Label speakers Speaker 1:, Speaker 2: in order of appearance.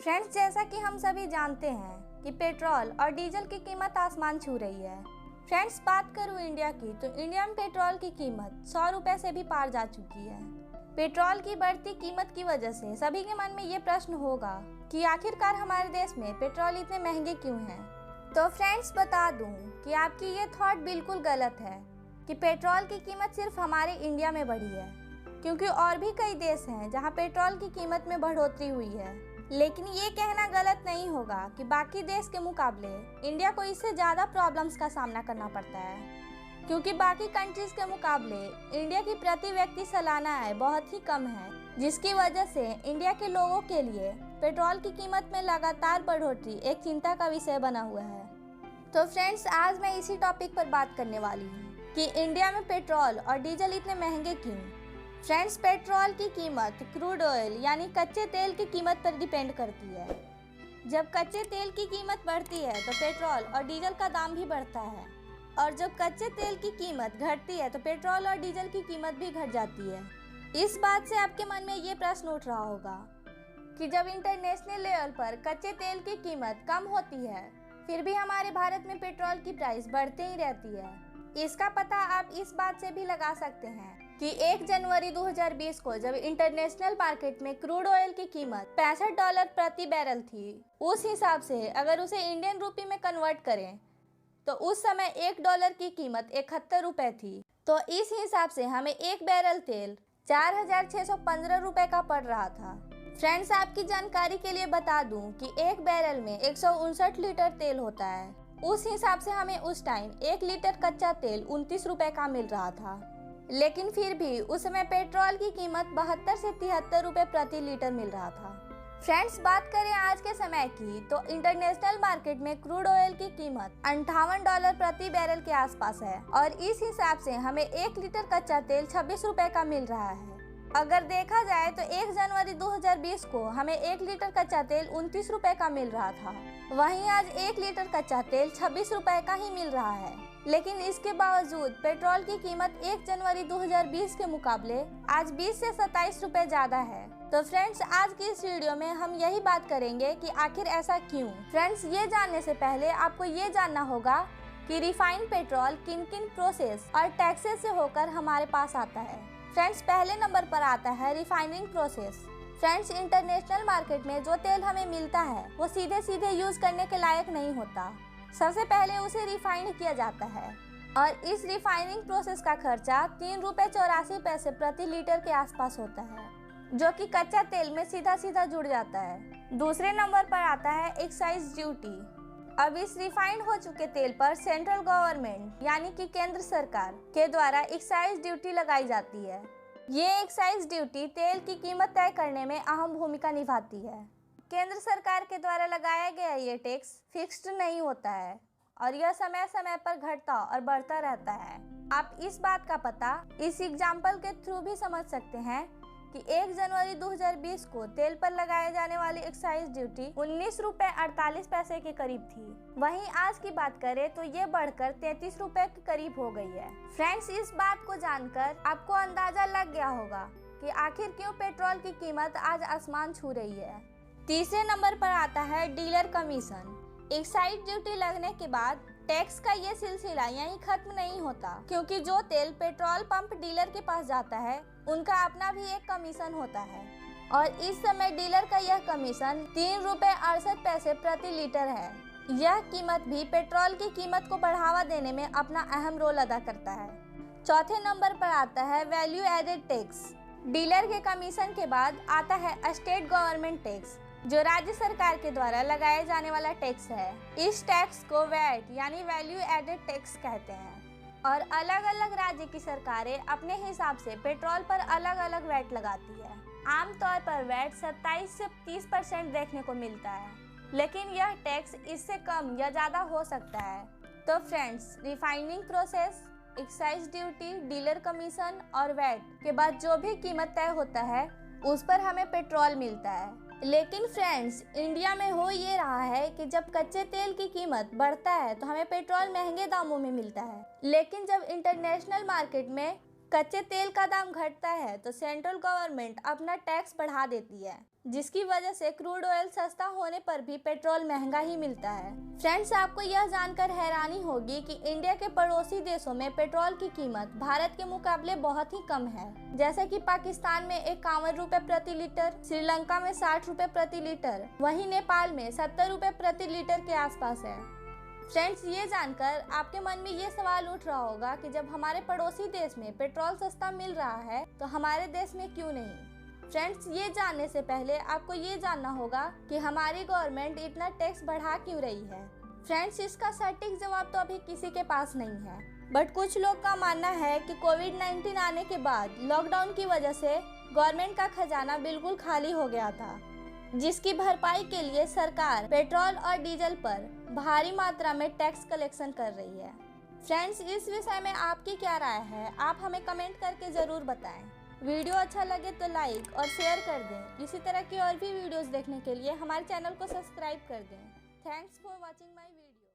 Speaker 1: Friends, जैसा कि हम सभी जानते हैं कि पेट्रोल और डीजल की कीमत आसमान छू रही है। फ्रेंड्स, बात करूं इंडिया की तो इंडिया में पेट्रोल की कीमत 100 रुपए से भी पार जा चुकी है। पेट्रोल की बढ़ती कीमत की वजह से सभी के मन में ये प्रश्न होगा कि आखिरकार हमारे देश में पेट्रोल इतने महंगे क्यों हैं। तो फ्रेंड्स, बता दूं कि आपकी ये थॉट बिल्कुल गलत है कि पेट्रोल की कीमत सिर्फ हमारे इंडिया में बढ़ी है, क्योंकि और भी कई देश हैं जहां पेट्रोल की कीमत में बढ़ोतरी हुई है। लेकिन ये कहना गलत नहीं होगा कि बाकी देश के मुकाबले इंडिया को इससे ज़्यादा प्रॉब्लम्स का सामना करना पड़ता है, क्योंकि बाकी कंट्रीज के मुकाबले इंडिया की प्रति व्यक्ति सालाना आय बहुत ही कम है, जिसकी वजह से इंडिया के लोगों के लिए पेट्रोल की कीमत में लगातार बढ़ोतरी एक चिंता का विषय बना हुआ है। तो फ्रेंड्स, आज मैं इसी टॉपिक पर बात करने वाली हूँ कि इंडिया में पेट्रोल और डीजल इतने महंगे क्यों। फ्रेंड्स, पेट्रोल की कीमत क्रूड ऑयल यानी कच्चे तेल की कीमत पर डिपेंड करती है। जब कच्चे तेल की कीमत बढ़ती है तो पेट्रोल और डीजल का दाम भी बढ़ता है, और जब कच्चे तेल की कीमत घटती है तो पेट्रोल और डीजल की कीमत भी घट जाती है। इस बात से आपके मन में ये प्रश्न उठ रहा होगा कि जब इंटरनेशनल लेवल पर कच्चे तेल की कीमत कम होती है, फिर भी हमारे भारत में पेट्रोल की प्राइस बढ़ती ही रहती है। इसका पता आप इस बात से भी लगा सकते हैं कि 1 जनवरी 2020 को जब इंटरनेशनल मार्केट में क्रूड ऑयल की कीमत $65 प्रति बैरल थी, उस हिसाब से अगर उसे इंडियन रूपी में कन्वर्ट करें तो उस समय $1 की कीमत 71 रुपए थी। तो इस हिसाब से हमें एक बैरल तेल 4,615 रुपए का पड़ रहा था। फ्रेंड्स, आपकी जानकारी के लिए बता दूं कि एक बैरल में 159 लीटर तेल होता है। उस हिसाब से हमें उस टाइम 1 लीटर कच्चा तेल 29 रुपए का मिल रहा था। लेकिन फिर भी उस समय पेट्रोल की कीमत 72 से 73 रुपए प्रति लीटर मिल रहा था। फ्रेंड्स, बात करें आज के समय की तो इंटरनेशनल मार्केट में क्रूड ऑयल की कीमत $58 प्रति बैरल के आसपास है, और इस हिसाब से हमें 1 लीटर कच्चा तेल 26 रुपए का मिल रहा है। अगर देखा जाए तो 1 जनवरी 2020 को हमें 1 लीटर कच्चा तेल 29 रुपए का मिल रहा था, वहीं आज 1 लीटर कच्चा तेल 26 रुपए का ही मिल रहा है। लेकिन इसके बावजूद पेट्रोल की कीमत 1 जनवरी 2020 के मुकाबले आज 20 से 27 रुपए ज्यादा है। तो फ्रेंड्स, आज की इस वीडियो में हम यही बात करेंगे कि आखिर ऐसा क्यों। फ्रेंड्स, ये जानने से पहले आपको ये जानना होगा कि रिफाइंड पेट्रोल किन किन प्रोसेस और टैक्सेस से होकर हमारे पास आता है। फ्रेंड्स, पहले नंबर पर आता है refining process. Friends, international market में जो तेल हमें मिलता है वो सीधे सीधे यूज करने के लायक नहीं होता। सबसे पहले उसे रिफाइंड किया जाता है, और इस रिफाइनिंग प्रोसेस का खर्चा 3 रुपए 84 पैसे प्रति लीटर के आसपास होता है, जो कि कच्चा तेल में सीधा सीधा जुड़ जाता है। दूसरे नंबर पर आता है एक्साइज ड्यूटी। अब इस रिफाइंड हो चुके तेल पर सेंट्रल गवर्नमेंट यानी कि केंद्र सरकार के द्वारा एक्साइज ड्यूटी लगाई जाती है। ये एक्साइज ड्यूटी तेल की कीमत तय करने में अहम भूमिका निभाती है। केंद्र सरकार के द्वारा लगाया गया ये टैक्स फिक्स्ड नहीं होता है, और यह समय समय पर घटता और बढ़ता रहता है। आप इस बात का पता इस एग्जाम्पल के थ्रू भी समझ सकते हैं कि 1 जनवरी 2020 को तेल पर लगाए जाने वाली एक्साइज ड्यूटी 19 रुपए 48 पैसे के करीब थी। वहीं आज की बात करें तो ये बढ़कर 33 रुपए के करीब हो गई है। फ्रेंड्स, इस बात को जानकर आपको अंदाजा लग गया होगा कि आखिर क्यों पेट्रोल की कीमत आज आसमान छू रही है। तीसरे नंबर पर आता है डीलर कमीशन। एक्साइज ड्यूटी लगने के बाद टैक्स का ये सिलसिला यहीं खत्म नहीं होता, क्योंकि जो तेल पेट्रोल पंप डीलर के पास जाता है उनका अपना भी एक कमीशन होता है, और इस समय डीलर का यह कमीशन 3 रुपए 68 पैसे प्रति लीटर है। यह कीमत भी पेट्रोल की कीमत को बढ़ावा देने में अपना अहम रोल अदा करता है। चौथे नंबर पर आता है वैल्यू एडेड टैक्स। डीलर के कमीशन के बाद आता है स्टेट गवर्नमेंट टैक्स, जो राज्य सरकार के द्वारा लगाए जाने वाला टैक्स है। इस टैक्स को वैट यानी वैल्यू एडेड टैक्स कहते हैं, और अलग अलग राज्य की सरकारें अपने हिसाब से पेट्रोल पर अलग अलग वैट लगाती है। आमतौर पर वैट 27 से 30% देखने को मिलता है, लेकिन यह टैक्स इससे कम या ज़्यादा हो सकता है। तो friends, refining process, excise duty, dealer commission और वैट के बाद जो भी कीमत तय होता है उस पर हमें पेट्रोल मिलता है। लेकिन फ्रेंड्स, इंडिया में हो ये रहा है कि जब कच्चे तेल की कीमत बढ़ता है तो हमें पेट्रोल महंगे दामों में मिलता है, लेकिन जब इंटरनेशनल मार्केट में कच्चे तेल का दाम घटता है तो सेंट्रल गवर्नमेंट अपना टैक्स बढ़ा देती है। जिसकी वजह से क्रूड ऑयल सस्ता होने पर भी पेट्रोल महंगा ही मिलता है। फ्रेंड्स, आपको यह जानकर हैरानी होगी कि इंडिया के पड़ोसी देशों में पेट्रोल की कीमत भारत के मुकाबले बहुत ही कम है। जैसे कि पाकिस्तान में 51 रुपए प्रति लीटर, श्रीलंका में 60 रुपए प्रति लीटर, वहीं नेपाल में 70 रुपए प्रति लीटर के आसपास है। फ्रेंड्स, ये जानकर आपके मन में ये सवाल उठ रहा होगा कि जब हमारे पड़ोसी देश में पेट्रोल सस्ता मिल रहा है तो हमारे देश में क्यों नहीं। फ्रेंड्स, ये जानने से पहले आपको ये जानना होगा कि हमारी गवर्नमेंट इतना टैक्स बढ़ा क्यों रही है। फ्रेंड्स, इसका सटीक जवाब तो अभी किसी के पास नहीं है, बट कुछ लोग का मानना है कि कोविड-19 आने के बाद लॉकडाउन की वजह से गवर्नमेंट का खजाना बिल्कुल खाली हो गया था, जिसकी भरपाई के लिए सरकार पेट्रोल और डीजल पर भारी मात्रा में टैक्स कलेक्शन कर रही है। फ्रेंड्स, इस विषय में आपकी क्या राय है, आप हमें कमेंट करके ज़रूर बताएं। वीडियो अच्छा लगे तो लाइक और शेयर कर दें। इसी तरह की और भी वीडियोस देखने के लिए हमारे चैनल को सब्सक्राइब कर दें। Thanks for watching my video.